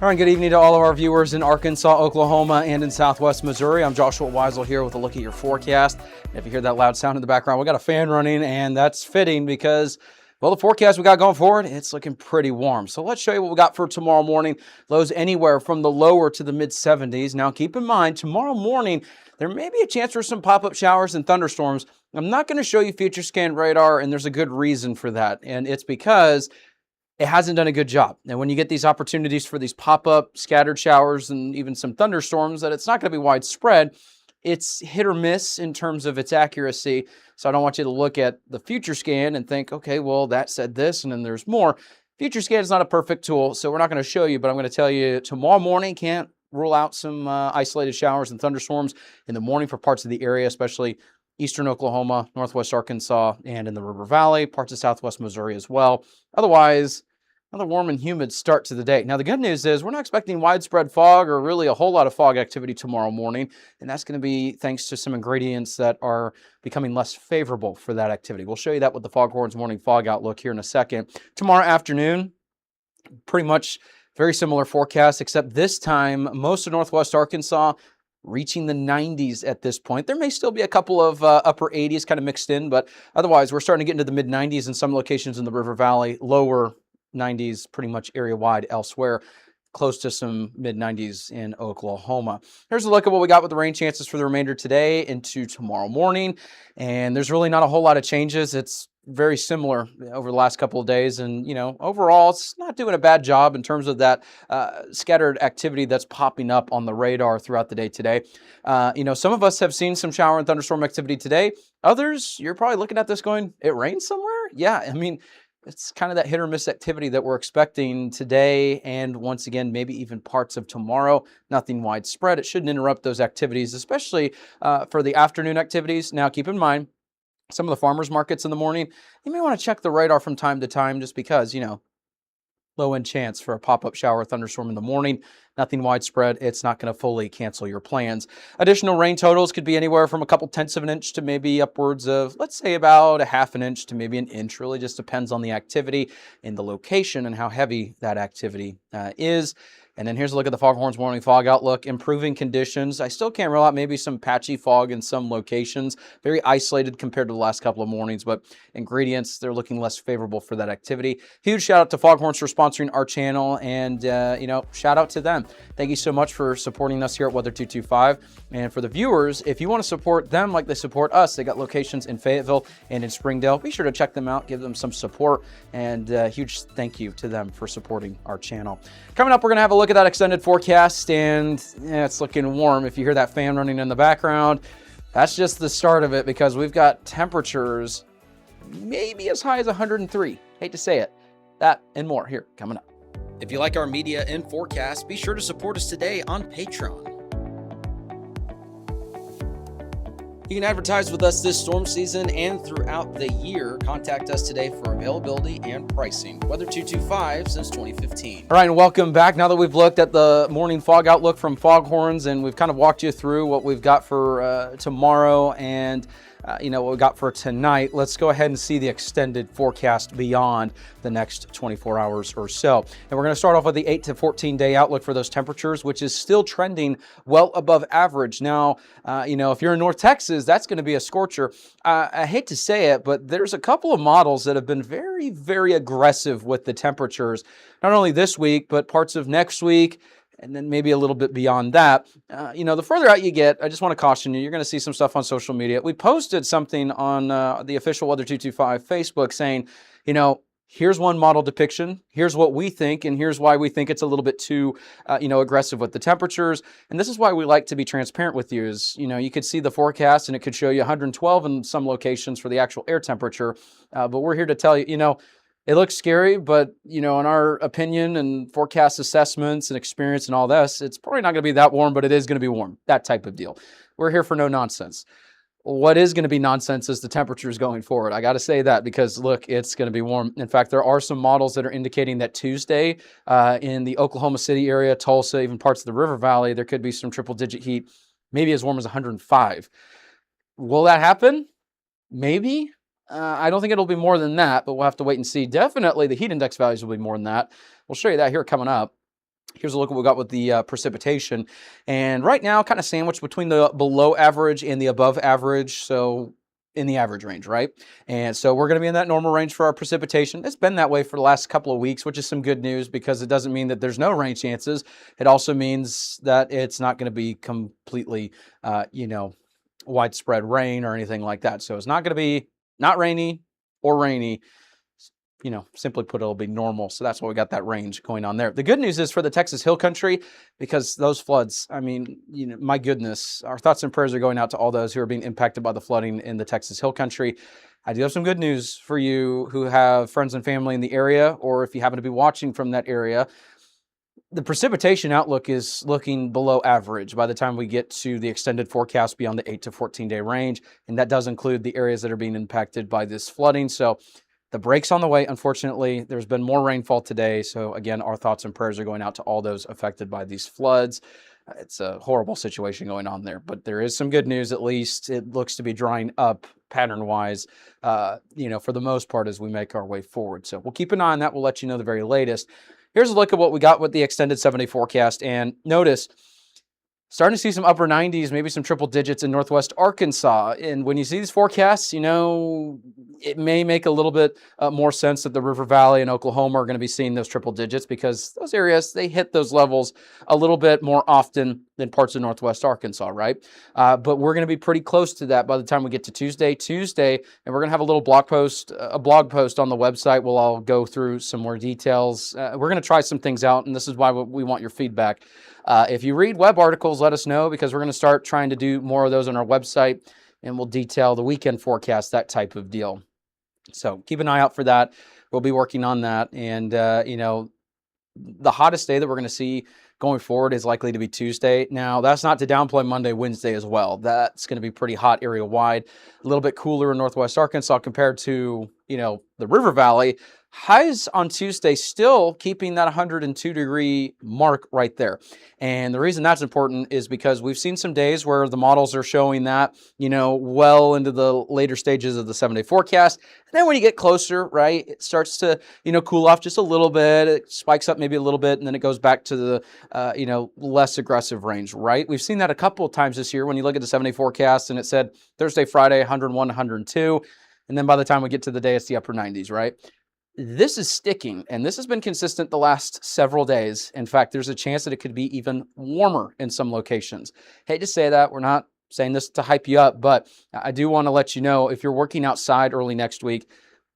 All right, good evening to all of our viewers in Arkansas, Oklahoma, and in Southwest Missouri. I'm Joshua Weisel here with a look at your forecast. If you hear that loud sound in the background, we got a fan running, and that's fitting because, well, the forecast we got going forward, it's looking pretty warm. So let's show you what we got for tomorrow morning. Lows anywhere from the lower to the mid-70s. Now, keep in mind, tomorrow morning, there may be a chance for some pop-up showers and thunderstorms. I'm not going to show you future scan radar, and there's a good reason for that, and it's because it hasn't done a good job. And when you get these opportunities for these pop-up scattered showers and even some thunderstorms, that it's not going to be widespread. It's hit or miss in terms of its accuracy. So I don't want you to look at the future scan and think, okay, well, that said this, and then there's more. Future scan is not a perfect tool, so we're not going to show you, but I'm going to tell you tomorrow morning, can't rule out some isolated showers and thunderstorms in the morning for parts of the area, especially eastern Oklahoma, northwest Arkansas, and in the River Valley, parts of southwest Missouri as well. Otherwise, another warm and humid start to the day. Now, the good news is we're not expecting widespread fog or really a whole lot of fog activity tomorrow morning, and that's going to be thanks to some ingredients that are becoming less favorable for that activity. We'll show you that with the Foghorns morning fog outlook here in a second. Tomorrow afternoon, pretty much very similar forecast, except this time, most of northwest Arkansas reaching the 90s at this point. There may still be a couple of upper 80s kind of mixed in, but otherwise, we're starting to get into the mid-90s in some locations in the River Valley, lower 90s pretty much area-wide elsewhere, close to some mid-90s in Oklahoma. Here's a look at what we got with the rain chances for the remainder today into tomorrow morning, and there's really not a whole lot of changes. It's very similar over the last couple of days, and overall it's not doing a bad job in terms of that scattered activity that's popping up on the radar throughout the day today. Some of us have seen some shower and thunderstorm activity today. Others, you're probably looking at this going, it rained somewhere? Yeah, I mean, it's kind of that hit or miss activity that we're expecting today, and once again, maybe even parts of tomorrow. Nothing widespread. It shouldn't interrupt those activities, especially for the afternoon activities. Now, keep in mind, some of the farmers markets in the morning, you may want to check the radar from time to time just because, low-end chance for a pop-up shower thunderstorm in the morning. Nothing widespread. It's not going to fully cancel your plans. Additional rain totals could be anywhere from a couple tenths of an inch to maybe upwards of, let's say, about a half an inch to maybe an inch. Really just depends on the activity and the location and how heavy that activity is. And then here's a look at the Foghorns morning fog outlook. Improving conditions. I still can't rule out maybe some patchy fog in some locations. Very isolated compared to the last couple of mornings, but ingredients, they're looking less favorable for that activity. Huge shout out to Foghorns for sponsoring our channel, and shout out to them. Thank you so much for supporting us here at Weather 225. And for the viewers, if you want to support them like they support us, they got locations in Fayetteville and in Springdale. Be sure to check them out, give them some support, and huge thank you to them for supporting our channel. Coming up, we're going to have a look at that extended forecast, and it's looking warm. If you hear that fan running in the background, that's just the start of it because we've got temperatures maybe as high as 103. Hate to say it. That and more here coming up. If you like our media and forecast, be sure to support us today on Patreon. You can advertise with us this storm season and throughout the year. Contact us today for availability and pricing. Weather 225 since 2015. All right, and welcome back. Now that we've looked at the morning fog outlook from Foghorns and we've kind of walked you through what we've got for tomorrow and what we got for tonight, let's go ahead and see the extended forecast beyond the next 24 hours or so. And we're going to start off with the 8 to 14 day outlook for those temperatures, which is still trending well above average. Now, if you're in North Texas, that's going to be a scorcher. I hate to say it, but there's a couple of models that have been very, very aggressive with the temperatures, not only this week, but parts of next week, and then maybe a little bit beyond that. The further out you get, I just want to caution you, you're going to see some stuff on social media. We posted something on the official Weather 225 Facebook saying, here's one model depiction, here's what we think, and here's why we think it's a little bit too, aggressive with the temperatures. And this is why we like to be transparent with you is, you could see the forecast and it could show you 112 in some locations for the actual air temperature. But we're here to tell you, it looks scary, but, in our opinion and forecast assessments and experience and all this, it's probably not going to be that warm, but it is going to be warm, that type of deal. We're here for no nonsense. What is going to be nonsense is the temperatures going forward. I got to say that because, look, it's going to be warm. In fact, there are some models that are indicating that Tuesday in the Oklahoma City area, Tulsa, even parts of the River Valley, there could be some triple-digit heat, maybe as warm as 105. Will that happen? Maybe. I don't think it'll be more than that, but we'll have to wait and see. Definitely the heat index values will be more than that. We'll show you that here coming up. Here's a look at what we got with the precipitation. And right now, kind of sandwiched between the below average and the above average. So in the average range, right? And so we're going to be in that normal range for our precipitation. It's been that way for the last couple of weeks, which is some good news because it doesn't mean that there's no rain chances. It also means that it's not going to be completely, widespread rain or anything like that. So it's not going to be not rainy or rainy. Simply put, it'll be normal. So that's why we got that range going on there. The good news is for the Texas Hill Country, because those floods, I mean, my goodness, our thoughts and prayers are going out to all those who are being impacted by the flooding in the Texas Hill Country. I do have some good news for you who have friends and family in the area, or if you happen to be watching from that area. The precipitation outlook is looking below average by the time we get to the extended forecast beyond the 8 to 14-day range. And that does include the areas that are being impacted by this flooding. So the break's on the way, unfortunately. There's been more rainfall today. So again, our thoughts and prayers are going out to all those affected by these floods. It's a horrible situation going on there, but there is some good news. At least it looks to be drying up pattern-wise, for the most part as we make our way forward. So we'll keep an eye on that. We'll let you know the very latest. Here's a look at what we got with the extended 7-day forecast. And notice, starting to see some upper 90s, maybe some triple digits in northwest Arkansas. And when you see these forecasts, it may make a little bit more sense that the River Valley and Oklahoma are going to be seeing those triple digits because those areas, they hit those levels a little bit more often than parts of northwest Arkansas, right? But we're going to be pretty close to that by the time we get to Tuesday, and we're going to have a little blog post on the website. We'll all go through some more details. We're going to try some things out, and this is why we want your feedback. If you read web articles, let us know because we're going to start trying to do more of those on our website, and we'll detail the weekend forecast, that type of deal. So keep an eye out for that. We'll be working on that. And, the hottest day that we're going to see going forward is likely to be Tuesday. Now, that's not to downplay Monday, Wednesday as well. That's going to be pretty hot area wide, a little bit cooler in northwest Arkansas compared to, the River Valley. Highs on Tuesday still keeping that 102-degree mark right there. And the reason that's important is because we've seen some days where the models are showing that, well into the later stages of the 7-day forecast. And then when you get closer, right, it starts to, cool off just a little bit. It spikes up maybe a little bit, and then it goes back to the, less aggressive range, right? We've seen that a couple of times this year when you look at the 7-day forecast and it said Thursday, Friday, 101, 102. And then by the time we get to the day, it's the upper 90s, right? This is sticking, and this has been consistent the last several days. In fact, there's a chance that it could be even warmer in some locations. Hate to say that. We're not saying this to hype you up, but I do want to let you know if you're working outside early next week,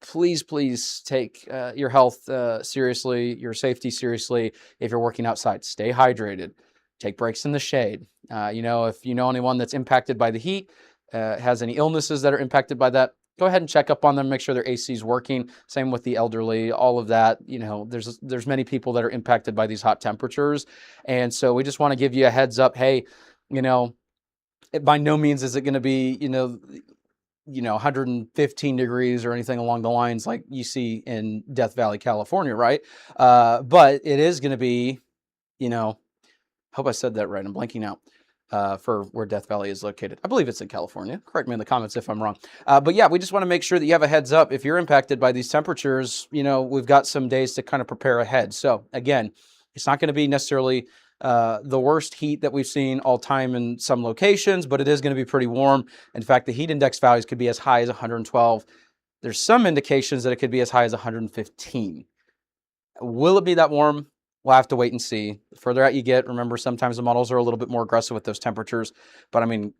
please take your health seriously, your safety seriously. If you're working outside, stay hydrated. Take breaks in the shade. If you know anyone that's impacted by the heat, has any illnesses that are impacted by that, go ahead and check up on them, make sure their AC is working. Same with the elderly, all of that. There's many people that are impacted by these hot temperatures. And so we just want to give you a heads up. Hey, by no means is it going to be, 115 degrees or anything along the lines like you see in Death Valley, California, right? But it is going to be, hope I said that right. I'm blanking out. For where Death Valley is located. I believe it's in California. Correct me in the comments if I'm wrong. But yeah, we just want to make sure that you have a heads up. If you're impacted by these temperatures, we've got some days to kind of prepare ahead. So again, it's not going to be necessarily the worst heat that we've seen all time in some locations, but it is going to be pretty warm. In fact, the heat index values could be as high as 112. There's some indications that it could be as high as 115. Will it be that warm? We'll have to wait and see. The further out you get, remember, sometimes the models are a little bit more aggressive with those temperatures. But I mean,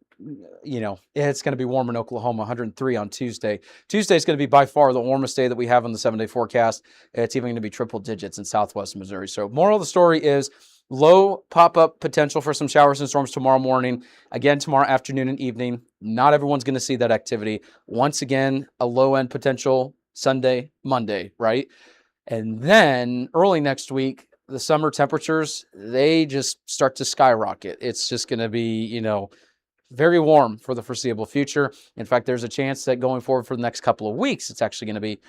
it's going to be warm in Oklahoma, 103 on Tuesday. Tuesday is going to be by far the warmest day that we have on the 7-day forecast. It's even going to be triple digits in southwest Missouri. So moral of the story is low pop-up potential for some showers and storms tomorrow morning. Again, tomorrow afternoon and evening. Not everyone's going to see that activity. Once again, a low-end potential Sunday, Monday, right? And then early next week, the summer temperatures, they just start to skyrocket. It's just going to be, very warm for the foreseeable future. In fact, there's a chance that going forward for the next couple of weeks, it's actually going to be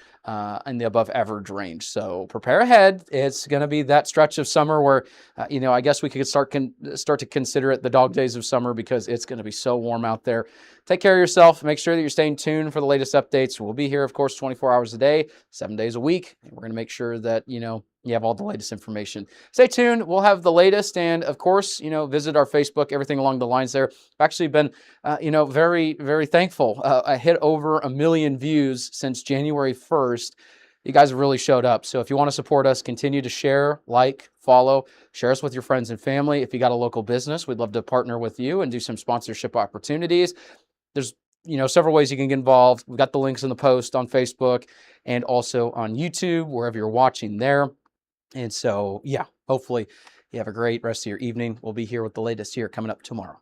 in the above average range. So prepare ahead. It's going to be that stretch of summer where, I guess we could start to consider it the dog days of summer because it's going to be so warm out there. Take care of yourself. Make sure that you're staying tuned for the latest updates. We'll be here, of course, 24 hours a day, 7 days a week. And we're going to make sure that, You have all the latest information. Stay tuned. We'll have the latest. And of course, visit our Facebook, everything along the lines there. I've actually been, very, very thankful. I hit over 1 million views since January 1st. You guys have really showed up. So if you want to support us, continue to share, like, follow, share us with your friends and family. If you got a local business, we'd love to partner with you and do some sponsorship opportunities. There's several ways you can get involved. We've got the links in the post on Facebook and also on YouTube, wherever you're watching there. And so, yeah, hopefully you have a great rest of your evening. We'll be here with the latest here coming up tomorrow.